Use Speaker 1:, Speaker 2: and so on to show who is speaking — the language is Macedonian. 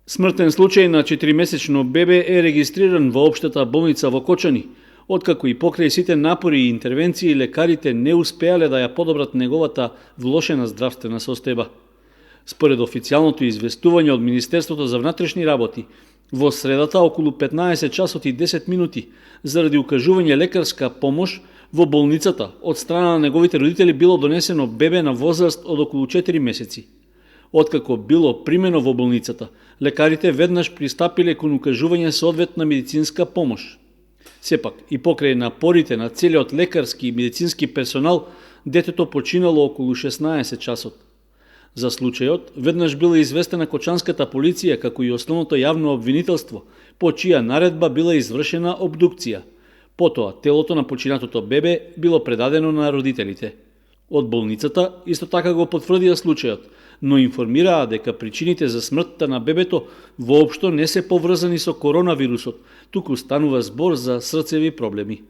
Speaker 1: Смртен случај на 4-месечно бебе е регистриран во општата болница во Кочани, откако и покрај сите напори и интервенции лекарите не успеале да ја подобрат неговата влошена здравствена состојба. Според официјалното известување од Министерството за внатрешни работи, во средата околу 15 часот и 10 минути, заради укажување лекарска помош во болницата од страна на неговите родители било донесено бебе на возраст од околу 4 месеци. Откако било примено во болницата, лекарите веднаш пристапиле кон укажување соодветна медицинска помош. Сепак, и покрај напорите на целиот лекарски и медицински персонал, детето починало околу 16 часот. За случајот, веднаш била известена кочанската полиција како и основното јавно обвинителство, по чија наредба била извршена обдукција. Потоа, телото на починатото бебе било предадено на родителите. Од болницата исто така го потврдија случајот, но информираа дека причините за смртта на бебето воопшто не се поврзани со коронавирусот, туку станува збор за срцеви проблеми.